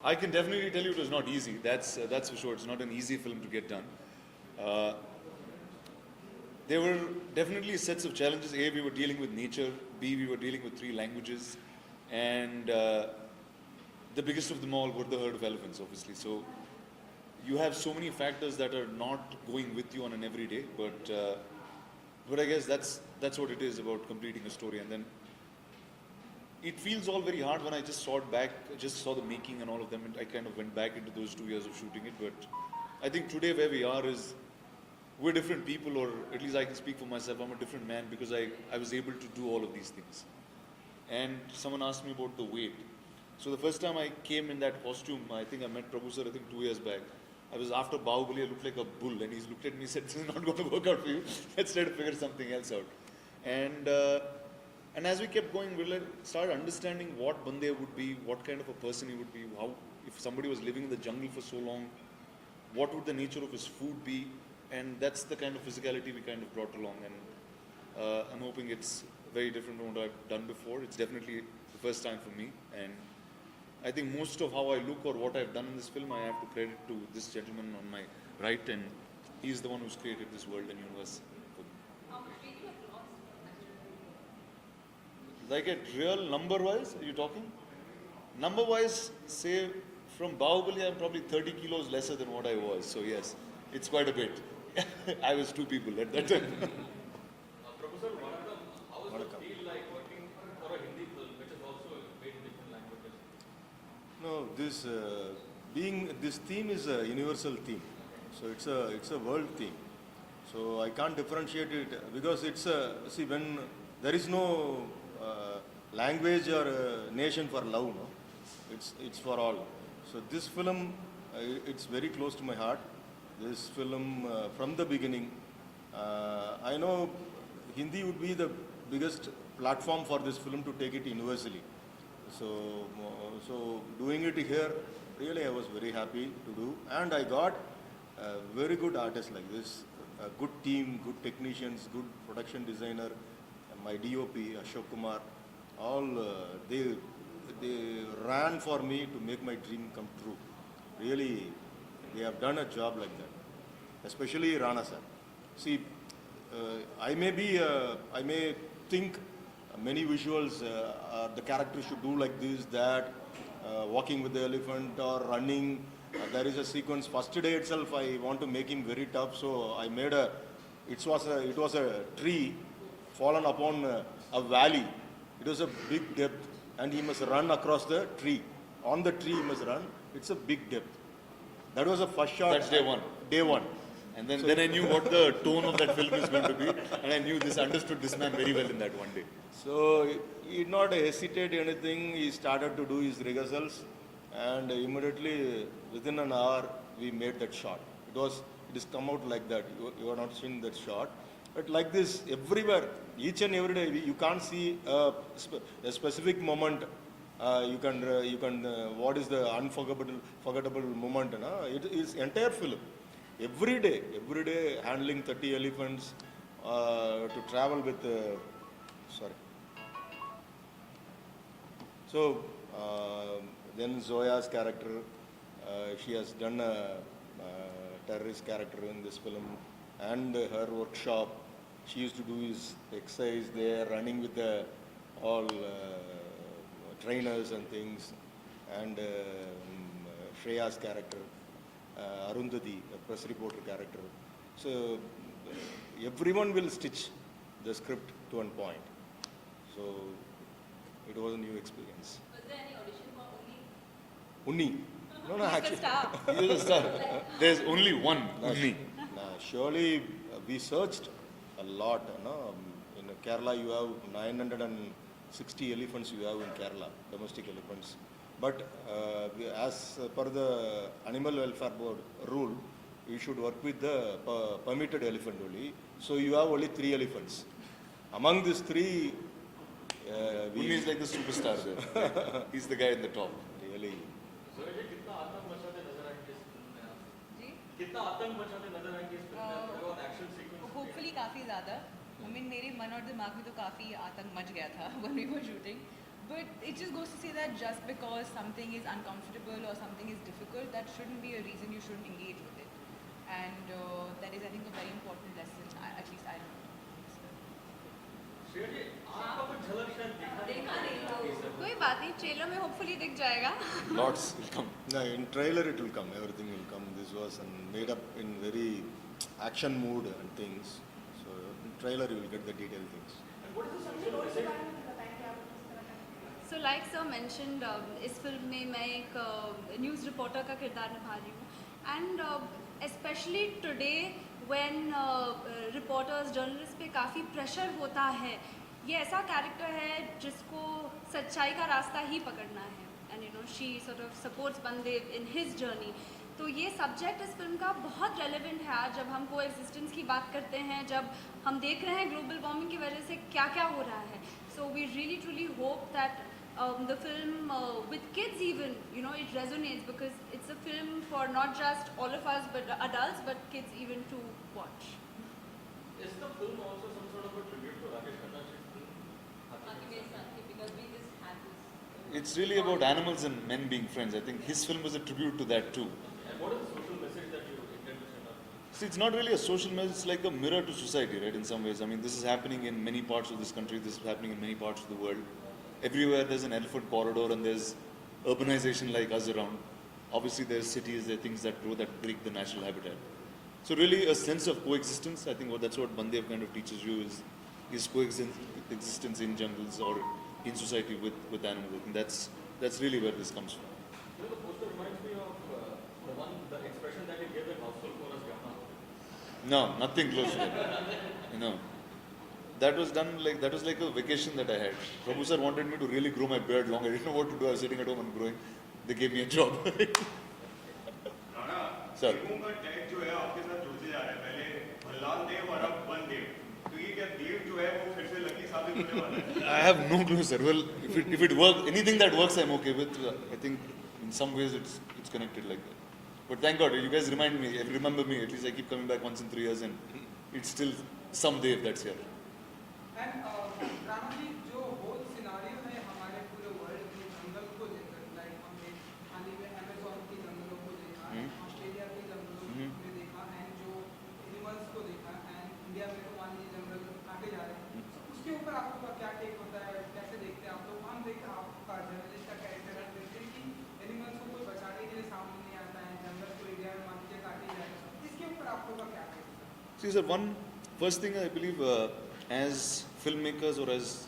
I can definitely tell you it was not easy. That's for sure. It's not an easy film to get done. Uh, there were definitely sets of challenges. A, we were dealing with nature. B, we were dealing with 3 languages. And the biggest of them all were the herd of elephants, obviously. So you have so many factors that are not going with you on an everyday. But I guess that's what it is about completing a story. And then it feels all very hard when I just saw it back, just saw the making and all of them, and I kind of went back into those 2 years of shooting it. But I think today where we are is, we're different people, or at least I can speak for myself, I'm a different man because I was able to do all of these things. And someone asked me about the weight. So the first time I came in that costume, I think I met Prabhu sir, I think 2 years back. I was after Bahubali, I looked like a bull, and he's looked at me and said, this is not going to work out for you. Let's try to figure something else out. And as we kept going, we started understanding what Bande would be, what kind of a person he would be, how, if somebody was living in the jungle for so long, what would the nature of his food be, and that's the kind of physicality we kind of brought along. And I'm hoping it's very different from what I've done before. It's definitely the first time for me, and I think most of how I look or what I've done in this film, I have to credit to this gentleman on my right, and he's the one who's created this world and universe. Like at real number-wise, are you talking? Number-wise, say from Bahubali, I'm probably 30 kilos lesser than what I was. So yes, it's quite a bit. I was 2 people at that time. Professor, how does it feel like working for a Hindi film, which is also made in different languages? No, this theme is a universal theme. So it's a world theme. So I can't differentiate it because when there is no language or nation for love, no? It's for all. So this film, it's very close to my heart. This film, from the beginning, I know Hindi would be the biggest platform for this film to take it universally. So doing it here, really I was very happy to do. And I got very good artists like this, a good team, good technicians, good production designer, my DOP, Ashok Kumar, all they ran for me to make my dream come true. Really, they have done a job like that, especially Rana sir. See, I may think many visuals, the character should do like this, that, walking with the elephant or running. There is a sequence. First day itself, I want to make him very tough, so I made it was a tree fallen upon a valley. It was a big depth, and he must run across the tree. On the tree he must run. It's a big depth. That was the first shot. That's day one. Day one. And then I knew what the tone of that film is going to be, and I understood this man very well in that one day. So he did not hesitate anything. He started to do his rehearsals, and immediately within an hour we made that shot. It has come out like that. You are not seeing that shot, but like this everywhere, each and every day. You can't see a specific moment. You can what is the forgettable moment? It is entire film. Every day handling 30 elephants, to travel with. Sorry. So then Zoya's character, she has done a terrorist character in this film, and her workshop. She used to do his exercise there, running with all trainers and things, and Shreya's character, Arundhati, a press reporter character. So everyone will stitch the script to one point. So it was a new experience. Was there any audition for Unni? Unni? No, actually. He's a star. He is a star. There's only one Unni. Surely we searched a lot. In Kerala you have 960 elephants you have in Kerala, domestic elephants. But as per the Animal Welfare Board rule, you should work with the permitted elephant only. So you have only 3 elephants. Among these 3, Unni is like the superstar there. He's the guy in the top. Really. कितना आतंक मचाते नजर आएंगे इस film में आप? जी? कितना आतंक मचाते नजर आएंगे इस फिल्म में? थोड़ा बहुत एक्शन सीक्वेंस. Hopefully काफ़ी ज़्यादा. I mean मेरे मन और दिमाग में तो काफ़ी आतंक मच गया था when we were shooting. But it just goes to say that just because something is uncomfortable or something is difficult, that shouldn't be a reason you shouldn't engage with it. And that is, I think, a very important lesson. At least I learned. Shreya जी, आपका कुछ झलक शायद देखा नहीं तो teaser कोई बात नहीं, ट्रेलर में होपफुली दिख जाएगा. Lots will come. No, in trailer it will come. Everything will come. This was made up in very action mood and things. So in trailer you will get the detailed things. So like sir mentioned, इस film में मैं एक news reporter का किरदार निभा रही हूँ and specially today when reporters journalist पे काफ़ी प्रेशर होता है, ये ऐसा कैरेक्टर है जिसको सच्चाई का रास्ता ही पकड़ना है and you know she sort of supports बंदेव इन हिज जर्नी. तो ये सब्जेक्ट इस फिल्म का बहुत रेलेवेंट है आज जब हम को एग्जिस्टेंस की बात करते हैं, जब हम देख रहे हैं ग्लोबल वार्मिंग की वजह से क्या क्या हो रहा है. So we really truly hope that the film with kids even, you know, it resonates because it's a film for not just all of us but adults but kids even to watch. Is the film also some sort of a tribute to Rakesh Khanna's film? Haathi मेरे साथी, because we just had this. It's really about animals and men being friends. I think his film was a tribute to that too. And what is the social message that you intend to send out? See, it's not really a social message, it's like a mirror to society, right, in some ways. I mean, this is happening in many parts of this country, this is happening in many parts of the world. Everywhere there's an elephant corridor and there's urbanization like us around. Obviously there's cities, there are things that grow that break the natural habitat. So really a sense of coexistence, I think that's what Bandev kind of teaches you is coexistence in jungles or in society with animals. I think that's really where this comes from. You know, the poster reminds me of the expression that he gave in Household Chorus Gama. No, nothing close to that. You know, that was like a vacation that I had. Prabhu sir wanted me to really grow my beard long. I didn't know what to do. I was sitting at home and growing. They gave me a job. Rana, Sir. देवों का tag जो है आपके साथ जुड़ते जा रहा है. पहले भल्लाल देव और अब वन देव. तो ये क्या देव जो है वो फिर से लकी साबित होने वाला है? I have no clue, sir. Well, if it works, anything that works, I'm okay with. I think in some ways it's connected like that. But thank God, you guys remember me. At least I keep coming back once in 3 years, and it's still some Dev that's here. And Rana ji, जो whole scenario है हमारे पूरे world में जंगल को लेकर, like हमने हाल ही में Amazon की जंगलों को देखा, ऑस्ट्रेलिया के जंगलों में देखा, एंड जो एनिमल्स को देखा, एंड इंडिया में तो मान लीजिए जंगल काटे जा रहे हैं. तो उसके ऊपर आपका क्या टेक होता है, कैसे देखते हैं आप लोग? हम देखते हैं आपका जर्नलिस्ट का कैरेक्टर है, देखते हैं कि एनिमल्स को कोई बचाने के लिए सामने नहीं आता है, जंगल को इंडिया में मान लीजिए काटे जा रहे हैं. इसके ऊपर आप लोग का क्या टेक होता है? See, sir, first thing I believe as filmmakers or as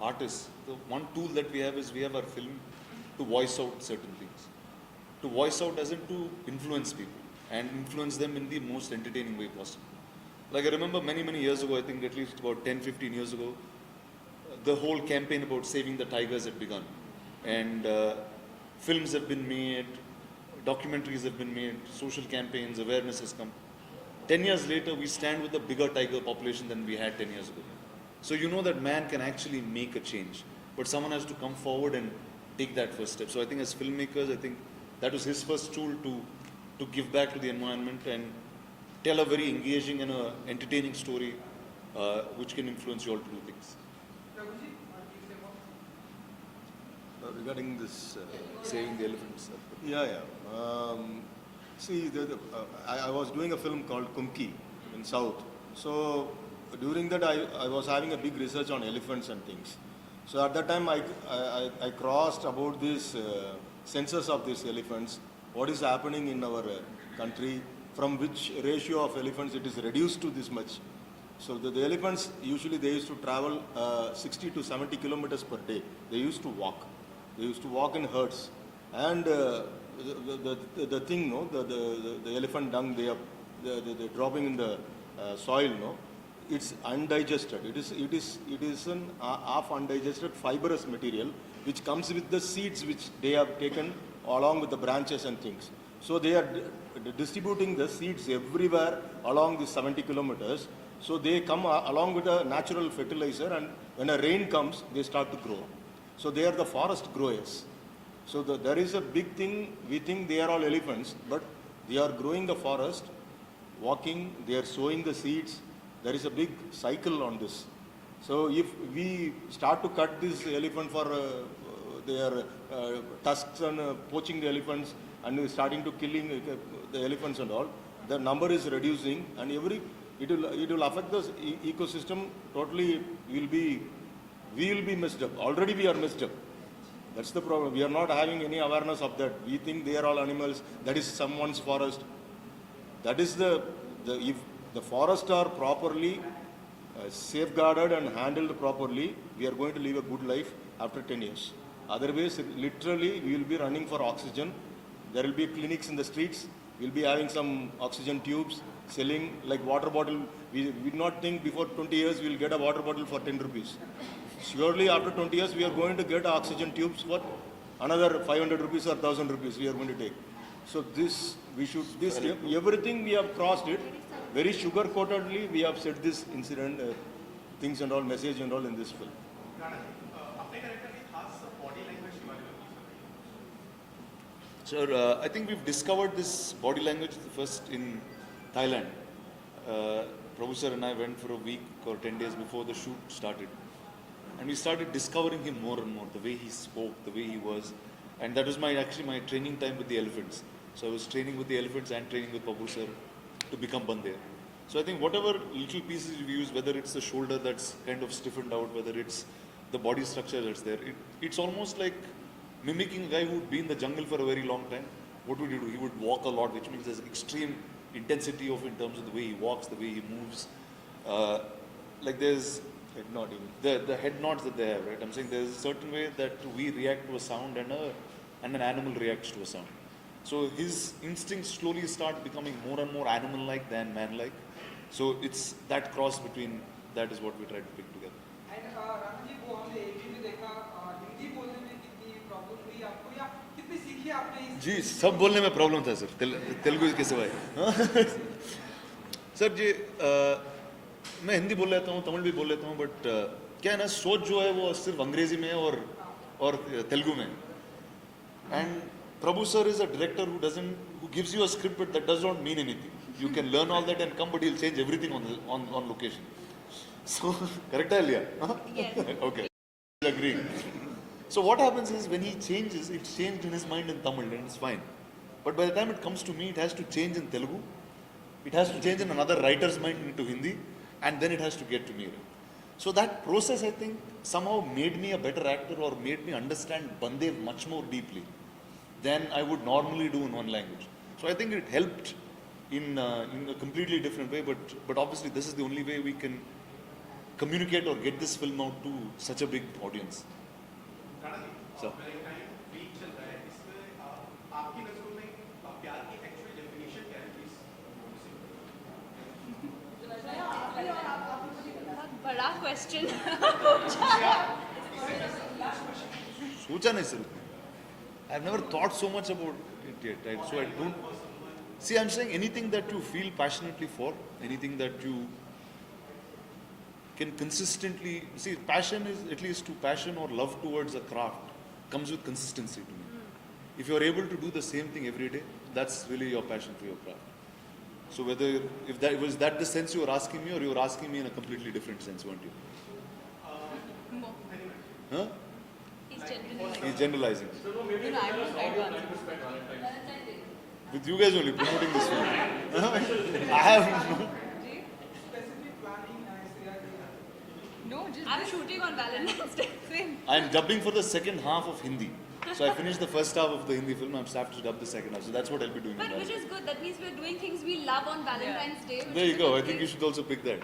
artists, the one tool that we have is we have our film to voice out certain things. To voice out doesn't to influence people and influence them in the most entertaining way possible. Like I remember many years ago, I think at least about 10-15 years ago, the whole campaign about saving the tigers had begun. And films have been made, documentaries have been made, social campaigns, awareness has come. 10 years later, we stand with a bigger tiger population than we had 10 years ago. So you know that man can actually make a change, but someone has to come forward and take that first step. So I think as filmmakers, I think that was his first tool to give back to the environment and tell a very engaging and a entertaining story which can influence you all to do things. प्रभु जी, और तीसरे वो Regarding this, Saving the elephants. see, I was doing a film called Kumki in South. So during that, I was having a big research on elephants and things. So at that time, I crossed about this census of these elephants, what is happening in our country, from which ratio of elephants it is reduced to this much. So the elephants, usually they used to travel 60 to 70 kilometers per day. They used to walk. They used to walk in herds. And the thing, no, the elephant dung, they're dropping in the soil, no, it's undigested. It is an half undigested fibrous material which comes with the seeds which they have taken along with the branches and things. So they are distributing the seeds everywhere along the 70 kilometers. So they come along with a natural fertilizer, and when a rain comes, they start to grow. So they are the forest growers. So there is a big thing, we think they are all elephants, but they are growing the forest, walking, they are sowing the seeds. There is a big cycle on this. So if we start to cut this elephant for their tusks and poaching the elephants and starting to killing the elephants and all, the number is reducing, and it will affect the ecosystem totally. We will be messed up. Already we are messed up. That's the problem. We are not having any awareness of that. We think they are all animals. That is someone's forest. That is if the forests are properly safeguarded and handled properly, we are going to live a good life after 10 years. Otherwise, literally, we will be running for oxygen. There will be clinics in the streets. We'll be having some oxygen tubes, selling like water bottle. We did not think before 20 years we will get a water bottle for 10 rupees. Surely after 20 years we are going to get oxygen tubes for another 500 rupees or 1000 rupees we are going to take. So everything we have crossed it. Very sugar coatedly we have said this incident, things and all, message and all in this film. अपने character की खास body language के बारे में Sir, I think we've discovered this body language first in Thailand. Prabhu sir and I went for a week or 10 days before the shoot started. And we started discovering him more and more, the way he spoke, the way he was. And that was actually my training time with the elephants. So I was training with the elephants and training with Prabhu sir to become Bandhe. So I think whatever little pieces we use, whether it's the shoulder that's kind of stiffened out, whether it's the body structure that's there, it's almost like mimicking a guy who'd been in the jungle for a very long time. What would he do? He would walk a lot, which means there's extreme intensity in terms of the way he walks, the way he moves. Like there's Head nodding. the head nods that they have, right? I'm saying there's a certain way that we react to a sound and an animal reacts to a sound. So his instincts slowly start becoming more and more animal-like than man-like. So it's that cross between that is what we try to pick together. And Rana ji वो हमने एवी में देखा हिंदी बोलने में कितनी problem हुई आपको या कितनी सीखी आपने इस जी सब बोलने में प्रॉब्लम था सर तेलुगु के सिवाय सर जी मैं हिंदी बोल लेता हूँ तमिल भी बोल लेता हूँ बट क्या है ना सोच जो है वो सिर्फ अंग्रेजी में और तेलुगु में and Prabhu sir is a director who gives you a script but that does not mean anything. You can learn all that and come, but he'll change everything on location. So correct idea? Yes. Okay. Agree. So what happens is when he changes, it's changed in his mind in Tamil and it's fine. But by the time it comes to me, it has to change in Telugu. It has to change in another writer's mind into Hindi, and then it has to get to me. So that process, I think, somehow made me a better actor or made me understand Bandev much more deeply than I would normally do in one language. So I think it helped in a completely different way, but obviously this is the only way we can communicate or get this film out to such a big audience. So. Week चल रहा है इसमें आपकी नजरों में प्यार की actual definition क्या है प्लीज बहुत बड़ा क्वेश्चन सोचा नहीं sir. I've never thought so much about it yet. Right? So I don't see. I'm saying anything that you feel passionately for, anything that you can consistently see. Passion is at least to passion or love towards a craft comes with consistency to me. If you're able to do the same thing every day, that's really your passion for your craft. So if that was that the sense you were asking me, or you were asking me in a completely different sense, weren't you? Huh? He's generalizing. No, I'm not right one. With you guys only promoting this film. I have no. Specific planning है इसका No, just I'm shooting on Valentine's Day. same. I'm dubbing for the second half of Hindi. So I finished the first half of the Hindi film. I'm have to dub the second half. So that's what I'll be doing. But which is good. That means we're doing things we love on Valentine's Day. which There is you a go. good I think you thing. should also pick that.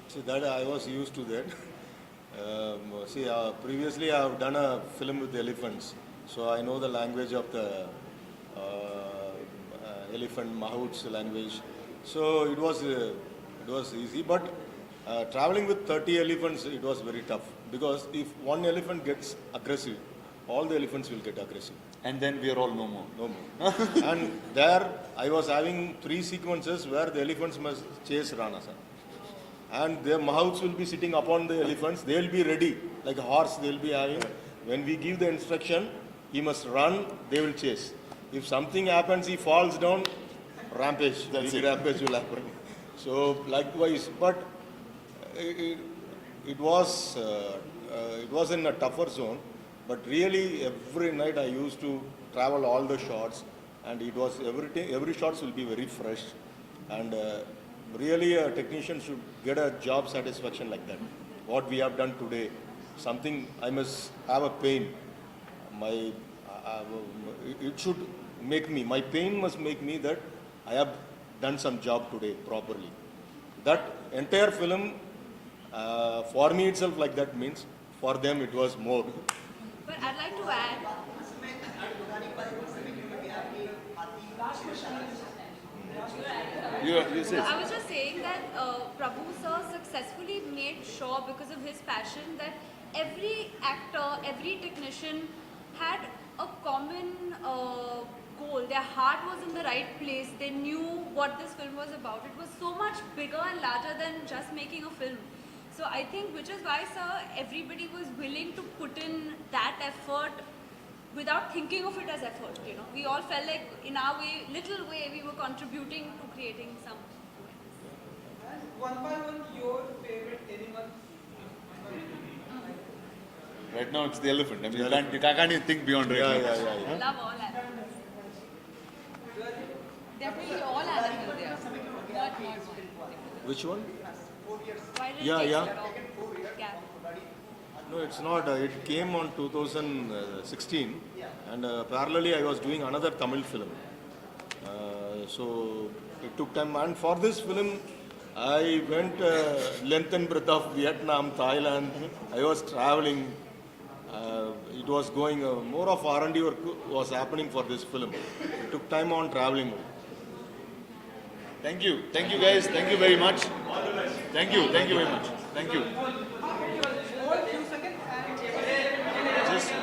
See, that I was used to that. Previously I have done a film with elephants, so I know the language of the elephant mahouts language. So it was easy, but traveling with 30 elephants, it was very tough because if one elephant gets aggressive, all the elephants will get aggressive. And then we are all no more. No more. And there I was having 3 sequences where the elephants must chase Rana sir. And their mahouts will be sitting upon the elephants. They will be ready, like a horse they will be having. When we give the instruction, he must run, they will chase. If something happens, he falls down, rampage. That's Big it. rampage will happen. So likewise, but it, it was in a tougher zone. But really, every night I used to travel all the shots, and it was every shots will be very fresh, and really a technician should get a job satisfaction like that. What we have done today, something I must have a pain. My it should make me. My pain must make me that I have done some job today properly. That entire film, for me itself, like that means for them it was more. But I'd like to add, You say. I was just saying that Prabhu sir successfully made sure, because of his passion, that every actor, every technician had a common goal. Their heart was in the right place. They knew what this film was about. It was so much bigger and larger than just making a film. So I think, which is why, sir, everybody was willing to put in that effort without thinking of it as effort. You know, we all felt like, in our way, little way, we were contributing to creating some. And one by one, your favorite animal. Right now it's the elephant. I mean, you can't even think beyond right now. Yeah. Love all animals. Definitely all animals there. Not one. Which one? Why did Yeah, it take yeah. so long? Gap. No, it's not. It came on 2016, and parallelly I was doing another Tamil film. So it took time, and for this film, I went length and breadth of Vietnam, Thailand. I was traveling. It was going more of R&D work was happening for this film. It took time on traveling. Thank you guys. Thank you very much. Thank you very much. Thank you. Hold few seconds and Just